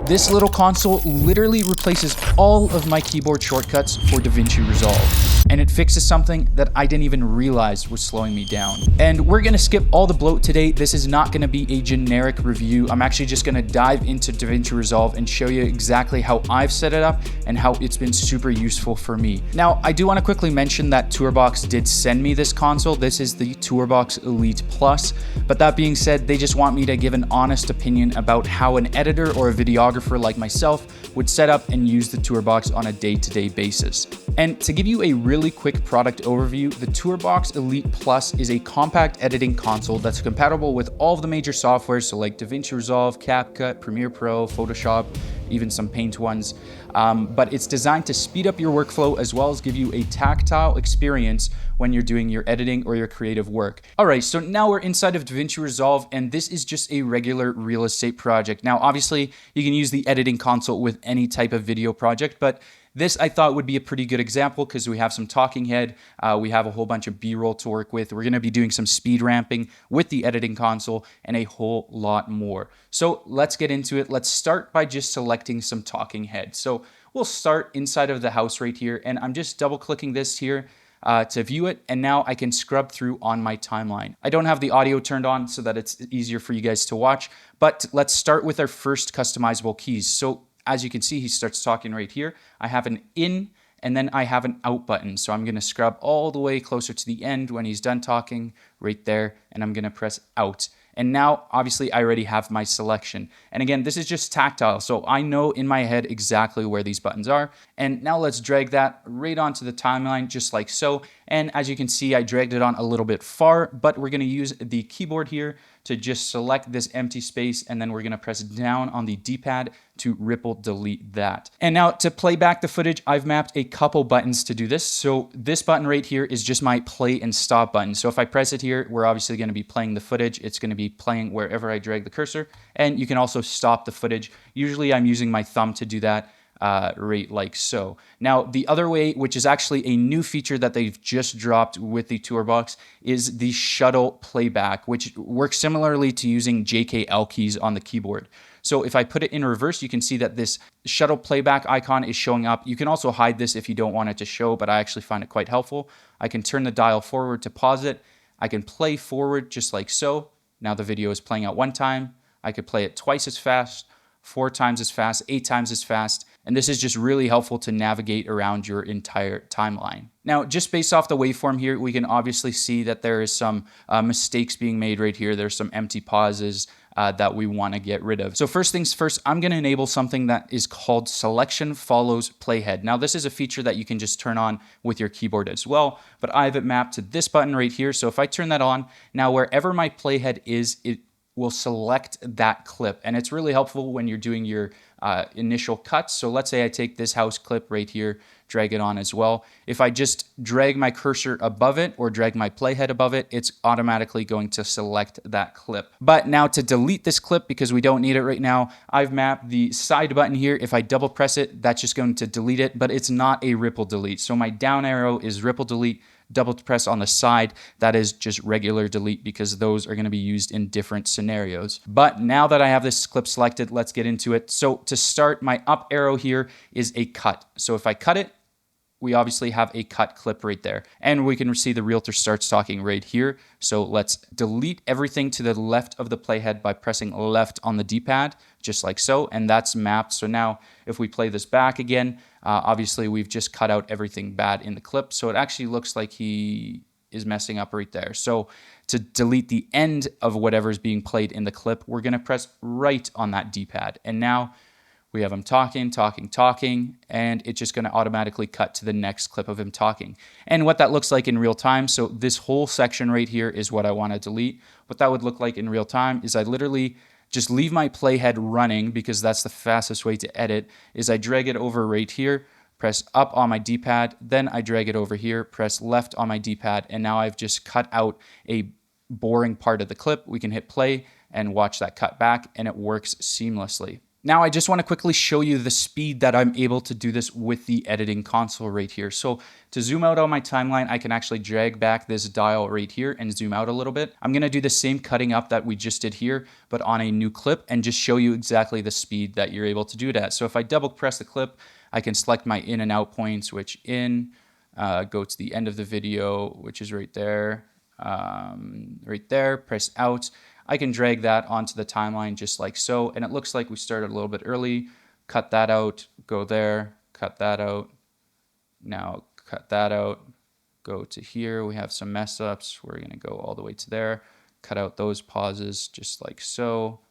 This little console literally replaces all of my keyboard shortcuts for DaVinci Resolve, and it fixes something that I didn't even realize was slowing me down. And we're gonna skip all the bloat today. This is not gonna be a generic review. I'm actually just gonna dive into DaVinci Resolve and show you exactly how I've set it up and how it's been super useful for me. Now, I do wanna quickly mention that TourBox did send me this console. This is the TourBox Elite Plus, but that being said, they just want me to give an honest opinion about how an editor or a videographer like myself would set up and use the TourBox on a day-to-day basis. And to give you a really quick product overview, the TourBox Elite Plus is a compact editing console that's compatible with all of the major softwares, so like DaVinci Resolve, CapCut, Premiere Pro, Photoshop, even some Paint ones. But it's designed to speed up your workflow as well as give you a tactile experience when you're doing your editing or your creative work. All right, so now we're inside of DaVinci Resolve, and this is just a regular real estate project. Now, obviously, you can use the editing console with any type of video project, but this I thought would be a pretty good example because we have some talking head, we have a whole bunch of B-roll to work with, we're gonna be doing some speed ramping with the editing console and a whole lot more. So let's get into it. Let's start by just selecting some talking head. So we'll start inside of the house right here, and I'm just double clicking this here to view it, and now I can scrub through on my timeline. I don't have the audio turned on so that it's easier for you guys to watch, but let's start with our first customizable keys. So as you can see, he starts talking right here. I have an in and then I have an out button. So I'm gonna scrub all the way closer to the end when he's done talking right there, and I'm gonna press out. And now, obviously, I already have my selection. And again, this is just tactile, so I know in my head exactly where these buttons are. And now let's drag that right onto the timeline, just like so. And as you can see, I dragged it on a little bit far, but we're gonna use the keyboard here to just select this empty space, and then we're gonna press down on the D-pad to ripple delete that. And now to play back the footage, I've mapped a couple buttons to do this. So this button right here is just my play and stop button. So if I press it here, we're obviously gonna be playing the footage. It's gonna be playing wherever I drag the cursor, and you can also stop the footage. Usually I'm using my thumb to do that. Right like so. Now, the other way, which is actually a new feature that they've just dropped with the TourBox, is the shuttle playback, which works similarly to using JKL keys on the keyboard. So if I put it in reverse, you can see that this shuttle playback icon is showing up. You can also hide this if you don't want it to show, but I actually find it quite helpful. I can turn the dial forward to pause it. I can play forward just like so. Now the video is playing out one time. I could play it twice as fast, 4 times as fast, 8 times as fast. And this is just really helpful to navigate around your entire timeline. Now, just based off the waveform here, we can obviously see that there is some mistakes being made right here. There's some empty pauses that we want to get rid of. So first things first, I'm going to enable something that is called Selection Follows Playhead. Now, this is a feature that you can just turn on with your keyboard as well, but I have it mapped to this button right here. So if I turn that on, now wherever my playhead is, it will select that clip. And it's really helpful when you're doing your initial cuts. So let's say I take this house clip right here, drag it on as well. If I just drag my cursor above it or drag my playhead above it, it's automatically going to select that clip. But now to delete this clip, because we don't need it right now, I've mapped the side button here. If I double press it, that's just going to delete it, but it's not a ripple delete. So my down arrow is ripple delete. Double press on the side, that is just regular delete, because those are going to be used in different scenarios. But now that I have this clip selected, let's get into it. So to start, my up arrow here is a cut. So if I cut it, we obviously have a cut clip right there. And we can see the realtor starts talking right here. So let's delete everything to the left of the playhead by pressing left on the D-pad, just like so, and that's mapped. So now if we play this back again, obviously we've just cut out everything bad in the clip. So it actually looks like he is messing up right there. So to delete the end of whatever's being played in the clip, we're gonna press right on that D-pad. And now we have him talking, and it's just gonna automatically cut to the next clip of him talking. And what that looks like in real time, so this whole section right here is what I wanna delete. What that would look like in real time is I literally just leave my playhead running, because that's the fastest way to edit, is I drag it over right here, press up on my D-pad, then I drag it over here, press left on my D-pad, and now I've just cut out a boring part of the clip. We can hit play and watch that cut back, and it works seamlessly. Now I just want to quickly show you the speed that I'm able to do this with the editing console right here. So to zoom out on my timeline, I can actually drag back this dial right here and zoom out a little bit. I'm going to do the same cutting up that we just did here, but on a new clip, and just show you exactly the speed that you're able to do it at. So if I double press the clip, I can select my in and out points, which in, go to the end of the video, which is right there, press out. I can drag that onto the timeline just like so, and it looks like we started a little bit early. Cut that out, go there, cut that out. Now cut that out, go to here. We have some mess ups. We're going to go all the way to there. Cut out those pauses just like so,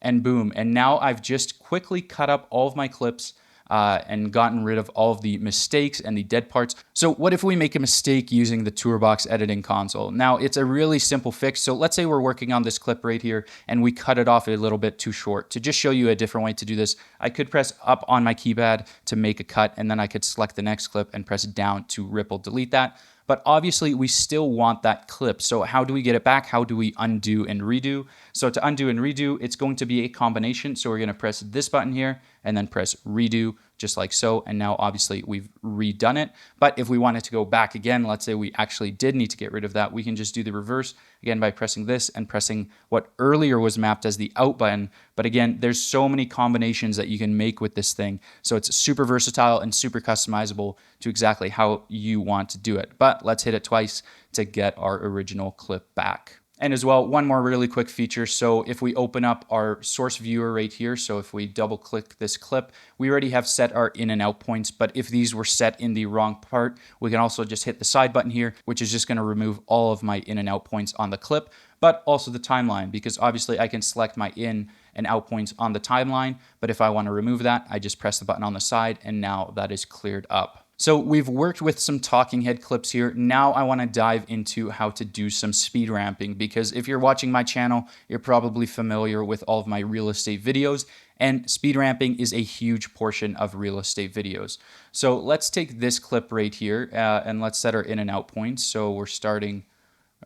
and boom. And now I've just quickly cut up all of my clips and gotten rid of all of the mistakes and the dead parts. So what if we make a mistake using the TourBox editing console? Now it's a really simple fix. So let's say we're working on this clip right here and we cut it off a little bit too short. To just show you a different way to do this, I could press up on my keypad to make a cut, and then I could select the next clip and press down to ripple delete that. But obviously we still want that clip. So how do we get it back? How do we undo and redo? So to undo and redo, it's going to be a combination. So we're going to press this button here and then press redo just like so. And now obviously we've redone it. But if we wanted to go back again, let's say we actually did need to get rid of that, we can just do the reverse again by pressing this and pressing what earlier was mapped as the out button. But again, there's so many combinations that you can make with this thing. So it's super versatile and super customizable to exactly how you want to do it. But let's hit it twice to get our original clip back. And as well, one more really quick feature. So if we open up our source viewer right here, so if we double click this clip, we already have set our in and out points. But if these were set in the wrong part, we can also just hit the side button here, which is just going to remove all of my in and out points on the clip, but also the timeline, because obviously I can select my in and out points on the timeline. But if I want to remove that, I just press the button on the side, and now that is cleared up. So we've worked with some talking head clips here. Now I want to dive into how to do some speed ramping, because if you're watching my channel, you're probably familiar with all of my real estate videos, and speed ramping is a huge portion of real estate videos. So let's take this clip right here and let's set our in and out points. So we're starting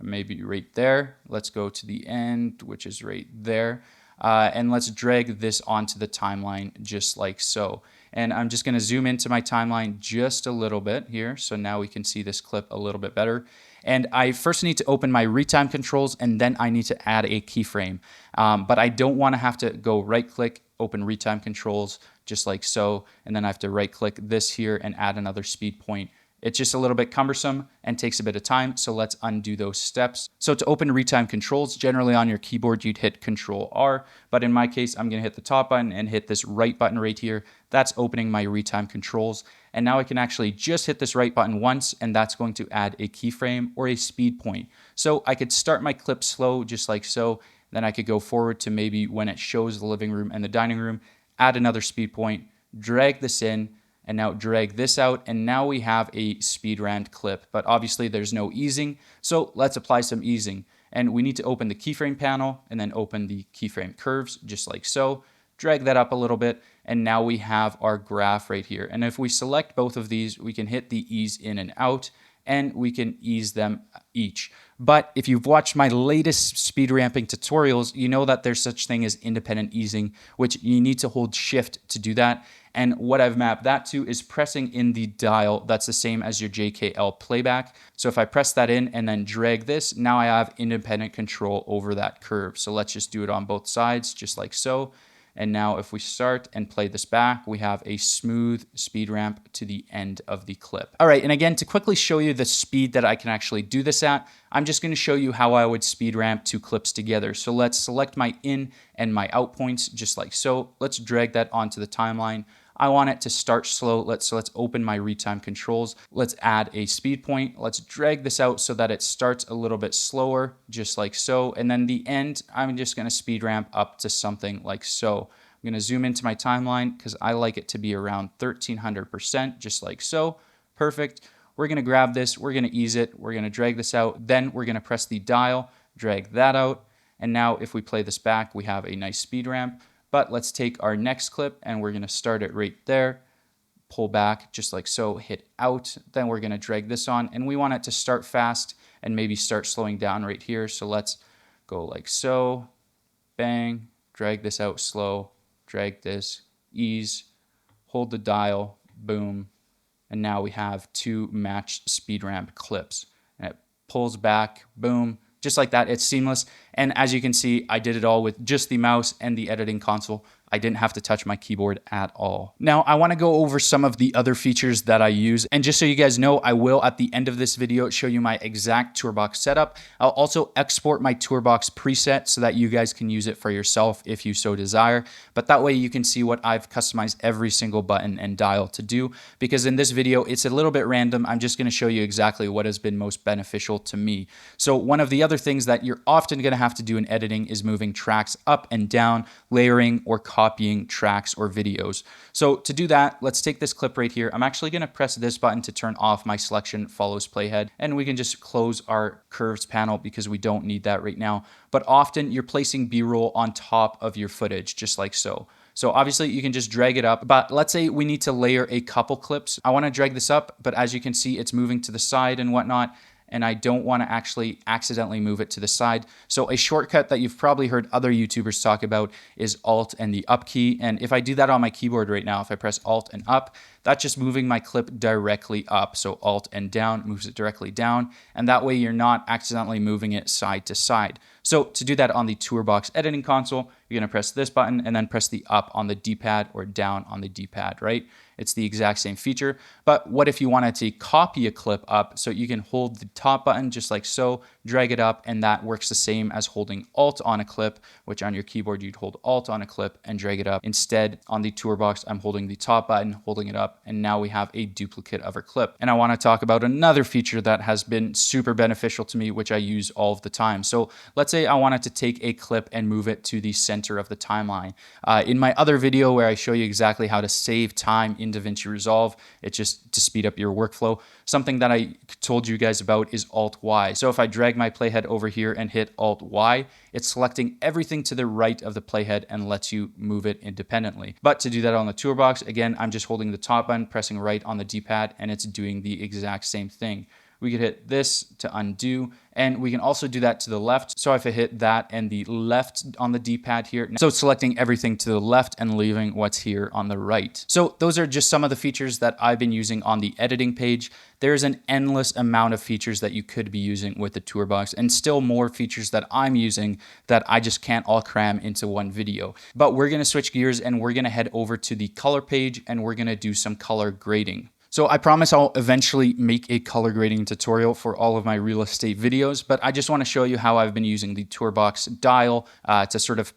maybe right there. Let's go to the end, which is right there. And let's drag this onto the timeline just like so. And I'm just going to zoom into my timeline just a little bit here. So now we can see this clip a little bit better. And I first need to open my retime controls, and then I need to add a keyframe. But I don't want to have to go right click, open retime controls just like so. And then I have to right click this here and add another speed point. It's just a little bit cumbersome and takes a bit of time, so let's undo those steps. So to open retime controls, generally on your keyboard, you'd hit Control R, but in my case, I'm gonna hit the top button and hit this right button right here. That's opening my retime controls. And now I can actually just hit this right button once, and that's going to add a keyframe or a speed point. So I could start my clip slow just like so, then I could go forward to maybe when it shows the living room and the dining room, add another speed point, drag this in, and now drag this out, and now we have a speed ramp clip. But obviously there's no easing, so let's apply some easing. And we need to open the keyframe panel and then open the keyframe curves just like so. Drag that up a little bit, and now we have our graph right here. And if we select both of these, we can hit the ease in and out, and we can ease them each. But if you've watched my latest speed ramping tutorials, you know that there's such thing as independent easing, which you need to hold shift to do that. And what I've mapped that to is pressing in the dial that's the same as your JKL playback. So if I press that in and then drag this, now I have independent control over that curve. So let's just do it on both sides, just like so. And now if we start and play this back, we have a smooth speed ramp to the end of the clip. All right, and again, to quickly show you the speed that I can actually do this at, I'm just going to show you how I would speed ramp two clips together. So let's select my in and my out points just like so. Let's drag that onto the timeline. I want it to start slow. So let's open my retime controls. Let's add a speed point. Let's drag this out so that it starts a little bit slower, just like so. And then the end, I'm just gonna speed ramp up to something like so. I'm gonna zoom into my timeline because I like it to be around 1300%, just like so. Perfect. We're gonna grab this, we're gonna ease it, we're gonna drag this out, then we're gonna press the dial, drag that out. And now if we play this back, we have a nice speed ramp. But let's take our next clip and we're going to start it right there, pull back just like so, hit out. Then we're going to drag this on, and we want it to start fast and maybe start slowing down right here. So let's go like so, bang, drag this out slow, drag this, ease, hold the dial, boom, and now we have two matched speed ramp clips. And it pulls back, boom, just like that. It's seamless. And as you can see, I did it all with just the mouse and the editing console. I didn't have to touch my keyboard at all. Now, I want to go over some of the other features that I use. And just so you guys know, I will, at the end of this video, show you my exact TourBox setup. I'll also export my TourBox preset so that you guys can use it for yourself if you so desire. But that way you can see what I've customized every single button and dial to do. Because in this video, it's a little bit random. I'm just going to show you exactly what has been most beneficial to me. So one of the other things that you're often going to have to do in editing is moving tracks up and down, layering, or copying tracks or videos. So to do that, let's take this clip right here. I'm actually going to press this button to turn off my selection follows playhead, and we can just close our curves panel because we don't need that right now. But often you're placing B-roll on top of your footage, just like so. So obviously you can just drag it up, but let's say we need to layer a couple clips. I want to drag this up, but as you can see, it's moving to the side and whatnot, and I don't want to actually accidentally move it to the side. So a shortcut that you've probably heard other YouTubers talk about is Alt and the up key. And if I do that on my keyboard right now, if I press Alt and up, that's just moving my clip directly up. So Alt and down moves it directly down. And that way you're not accidentally moving it side to side. So to do that on the TourBox editing console, you're going to press this button and then press the up on the D-pad or down on the D-pad, right? It's the exact same feature. But what if you wanted to copy a clip up? So you can hold the top button just like so, drag it up, and that works the same as holding Alt on a clip, which on your keyboard you'd hold Alt on a clip and drag it up. Instead, on the TourBox, I'm holding the top button, holding it up, and now we have a duplicate of our clip. And I want to talk about another feature that has been super beneficial to me, which I use all of the time. So let's say I wanted to take a clip and move it to the center of the timeline. In my other video where I show you exactly how to save time in DaVinci Resolve, it's just to speed up your workflow. Something that I told you guys about is Alt-Y. So if I drag my playhead over here and hit Alt-Y, it's selecting everything to the right of the playhead and lets you move it independently. But to do that on the TourBox, again, I'm just holding the top button, pressing right on the D-pad, and it's doing the exact same thing. We could hit this to undo, and we can also do that to the left. So if I hit that and the left on the D-pad here, so it's selecting everything to the left and leaving what's here on the right. So those are just some of the features that I've been using on the editing page. There's an endless amount of features that you could be using with the TourBox, and still more features that I'm using that I just can't all cram into one video. But we're gonna switch gears and we're gonna head over to the color page and we're gonna do some color grading. So I promise I'll eventually make a color grading tutorial for all of my real estate videos, but I just want to show you how I've been using the TourBox dial to sort of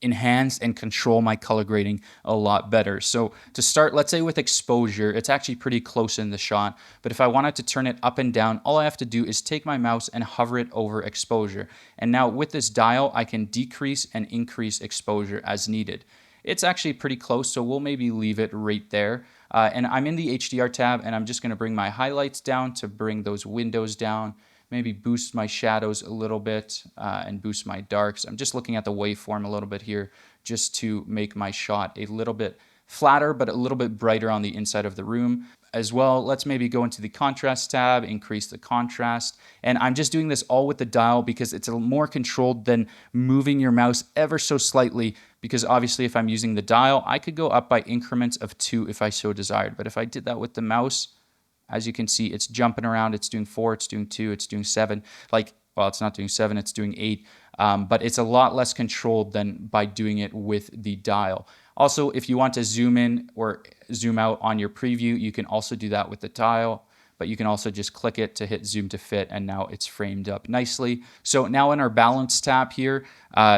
enhance and control my color grading a lot better. So to start, let's say with exposure, it's actually pretty close in the shot, but if I wanted to turn it up and down, all I have to do is take my mouse and hover it over exposure. And now with this dial, I can decrease and increase exposure as needed. It's actually pretty close, so we'll maybe leave it right there. And I'm in the HDR tab, and I'm just going to bring my highlights down to bring those windows down, maybe boost my shadows a little bit and boost my darks. I'm just looking at the waveform a little bit here just to make my shot a little bit flatter, but a little bit brighter on the inside of the room. As well, let's maybe go into the contrast tab, increase the contrast. And I'm just doing this all with the dial because it's a little more controlled than moving your mouse ever so slightly, because obviously if I'm using the dial, I could go up by increments of 2 if I so desired. But if I did that with the mouse, as you can see, it's jumping around. It's doing 4, it's doing 2, it's doing 7. Well, it's not doing 7, it's doing 8. But it's a lot less controlled than by doing it with the dial. Also, if you want to zoom in or zoom out on your preview, you can also do that with the dial, but you can also just click it to hit zoom to fit, and now it's framed up nicely. So now in our balance tab here,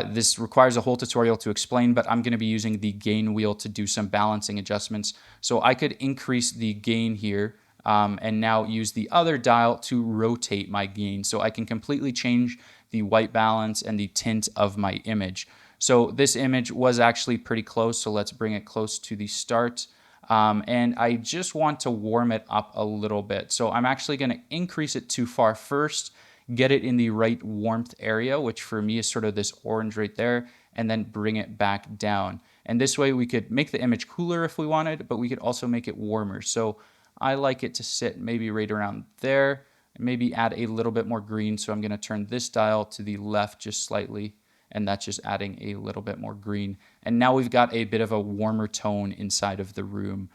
this requires a whole tutorial to explain, but I'm going to be using the gain wheel to do some balancing adjustments. So I could increase the gain here, and now use the other dial to rotate my gain. So I can completely change the white balance and the tint of my image. So this image was actually pretty close, so let's bring it close to the start. And I just want to warm it up a little bit. So I'm actually going to increase it too far first, get it in the right warmth area, which for me is sort of this orange right there, and then bring it back down. And this way we could make the image cooler if we wanted, but we could also make it warmer. So I like it to sit maybe right around there, maybe add a little bit more green. So I'm going to turn this dial to the left just slightly. and that's just adding a little bit more green. And now we've got a bit of a warmer tone inside of the room,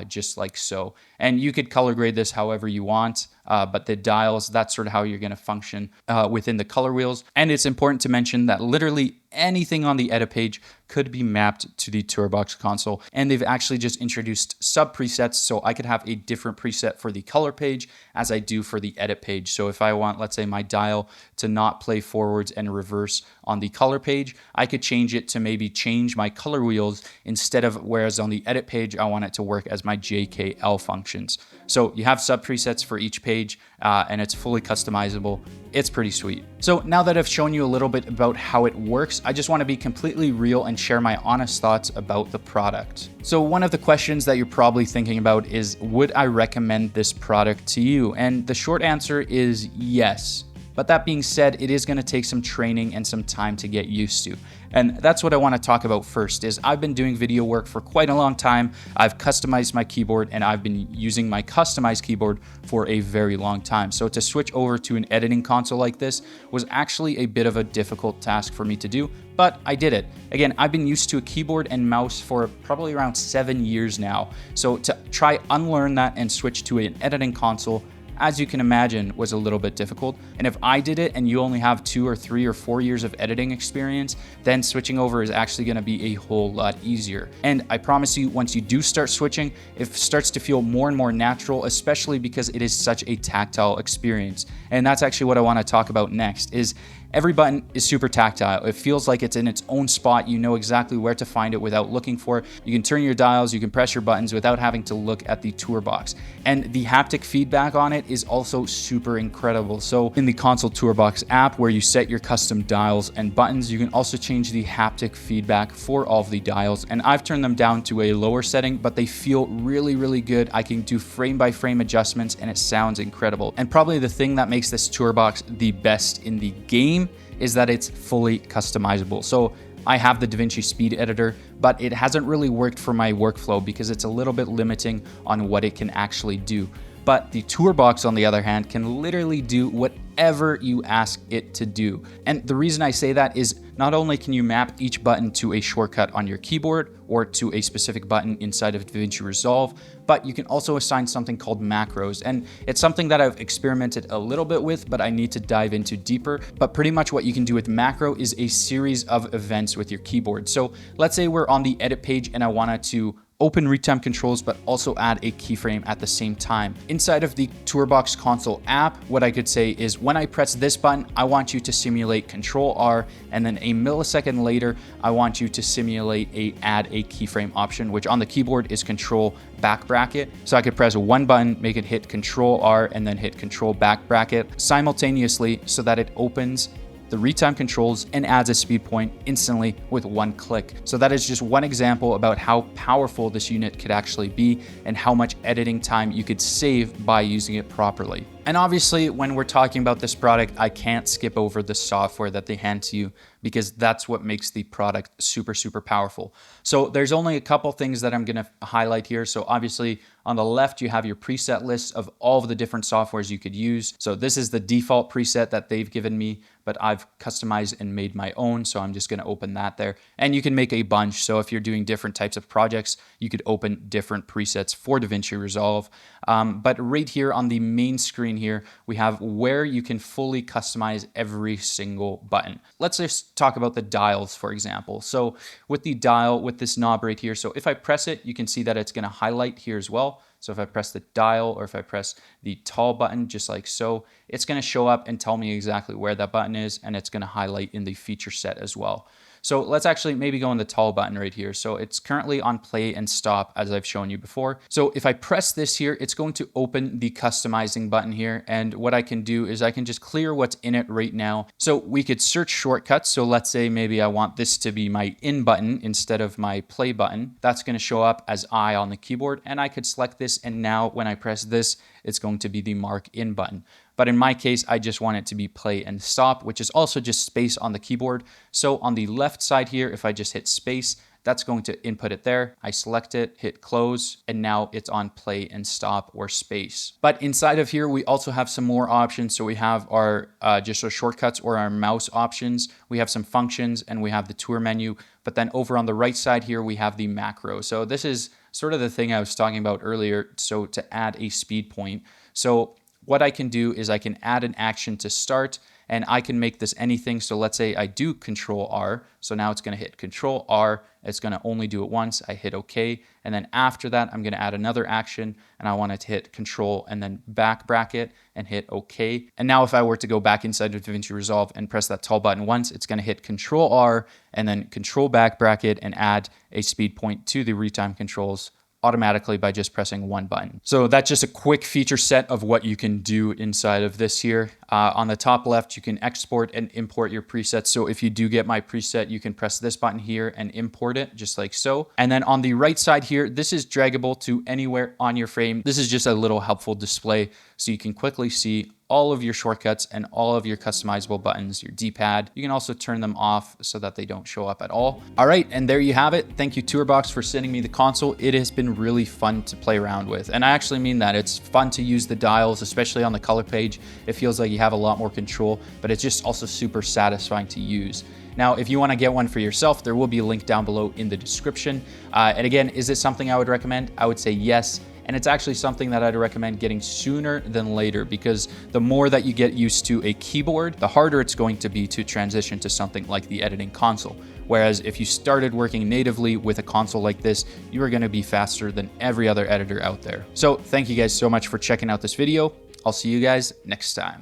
just like so. And you could color grade this however you want, but the dials, that's sort of how you're going to function within the color wheels. And it's important to mention that literally anything on the edit page could be mapped to the Tourbox console. And they've actually just introduced sub presets, so I could have a different preset for the color page as I do for the edit page. So if I want, let's say, my dial to not play forwards and reverse on the color page, I could change it to maybe change my color wheels instead of, whereas on the edit page, I want it to work as my JKL functions. So you have sub presets for each page, and it's fully customizable. It's pretty sweet. So now that I've shown you a little bit about how it works, I just want to be completely real and share my honest thoughts about the product. So one of the questions that you're probably thinking about is, would I recommend this product to you? And the short answer is yes. But that being said, it is going to take some training and some time to get used to. And that's what I want to talk about first. Is I've been doing video work for quite a long time. I've customized my keyboard, and I've been using my customized keyboard for a very long time. So to switch over to an editing console like this was actually a bit of a difficult task for me to do, but I did it. Again, I've been used to a keyboard and mouse for probably around 7 years now. So to try unlearn that and switch to an editing console, as you can imagine, was a little bit difficult. And if I did it and you only have 2 or 3 or 4 years of editing experience, then switching over is actually going to be a whole lot easier. And I promise you, once you do start switching, it starts to feel more and more natural, especially because it is such a tactile experience. And that's actually what I want to talk about next. Is every button is super tactile. It feels like it's in its own spot. You know exactly where to find it without looking for it. You can turn your dials, you can press your buttons without having to look at the Tourbox. And the haptic feedback on it is also super incredible. So in the Console Tourbox app, where you set your custom dials and buttons, you can also change the haptic feedback for all of the dials. And I've turned them down to a lower setting, but they feel really, really good. I can do frame by frame adjustments, and it sounds incredible. And probably the thing that makes this Tourbox the best in the game is that it's fully customizable. So I have the DaVinci Speed Editor, but it hasn't really worked for my workflow because it's a little bit limiting on what it can actually do. But the Tourbox, on the other hand, can literally do whatever you ask it to do. And the reason I say that is not only can you map each button to a shortcut on your keyboard or to a specific button inside of DaVinci Resolve, but you can also assign something called macros. And it's something that I've experimented a little bit with, but I need to dive into deeper. But pretty much what you can do with macro is a series of events with your keyboard. So let's say we're on the edit page and I wanted to open retime controls, but also add a keyframe at the same time. Inside of the Tourbox Console app, what I could say is when I press this button, I want you to simulate Control R, and then a millisecond later, I want you to simulate add a keyframe option, which on the keyboard is Control back bracket. So I could press one button, make it hit Control R, and then hit Control back bracket simultaneously so that it opens the retime controls and adds a speed point instantly with one click. So that is just one example about how powerful this unit could actually be and how much editing time you could save by using it properly. And obviously, when we're talking about this product, I can't skip over the software that they hand to you because that's what makes the product super, super powerful. So there's only a couple things that I'm going to highlight here. So obviously, on the left, you have your preset list of all of the different softwares you could use. So this is the default preset that they've given me, but I've customized and made my own. So I'm just going to open that there. And you can make a bunch. So if you're doing different types of projects, you could open different presets for DaVinci Resolve. But right here on the main screen here, we have where you can fully customize every single button. Let's just talk about the dials, for example. So with the dial, with this knob right here, so if I press it, you can see that it's going to highlight here as well. So if I press the dial or if I press the tall button, just like so, it's going to show up and tell me exactly where that button is, and it's going to highlight in the feature set as well. So let's actually maybe go on the tall button right here. So it's currently on play and stop, as I've shown you before. So if I press this here, it's going to open the customizing button here. And what I can do is I can just clear what's in it right now. So we could search shortcuts. So let's say maybe I want this to be my in button instead of my play button. That's going to show up as I on the keyboard. And I could select this. And now when I press this, it's going to be the mark in button. But in my case, I just want it to be play and stop, which is also just space on the keyboard. So on the left side here, if I just hit space, that's going to input it there. I select it, hit close, and now it's on play and stop or space. But inside of here, we also have some more options. So we have our just our shortcuts or our mouse options. We have some functions and we have the tour menu. But then over on the right side here, we have the macro. So this is sort of the thing I was talking about earlier. So to add a speed point. So what I can do is I can add an action to start, and I can make this anything. So let's say I do Control R. So now it's going to hit Control R. It's going to only do it once. I hit OK. And then after that, I'm going to add another action, and I want it to hit Control and then back bracket and hit OK. And now if I were to go back inside of DaVinci Resolve and press that tall button once, it's going to hit Control R and then Control back bracket and add a speed point to the retime controls automatically by just pressing one button. So that's just a quick feature set of what you can do inside of this here. On the top left, you can export and import your presets. So if you do get my preset, you can press this button here and import it just like so. And then on the right side here, this is draggable to anywhere on your frame. This is just a little helpful display so you can quickly see all of your shortcuts and all of your customizable buttons, your D-pad. You can also turn them off so that they don't show up at all. All right, and there you have it. Thank you, TourBox, for sending me the console. It has been really fun to play around with. And I actually mean that. It's fun to use the dials, especially on the color page. It feels like you have a lot more control, but it's just also super satisfying to use. Now, if you want to get one for yourself, there will be a link down below in the description. And again, is it something I would recommend? I would say yes. And it's actually something that I'd recommend getting sooner than later, because the more that you get used to a keyboard, the harder it's going to be to transition to something like the editing console. Whereas if you started working natively with a console like this, you are going to be faster than every other editor out there. So thank you guys so much for checking out this video. I'll see you guys next time.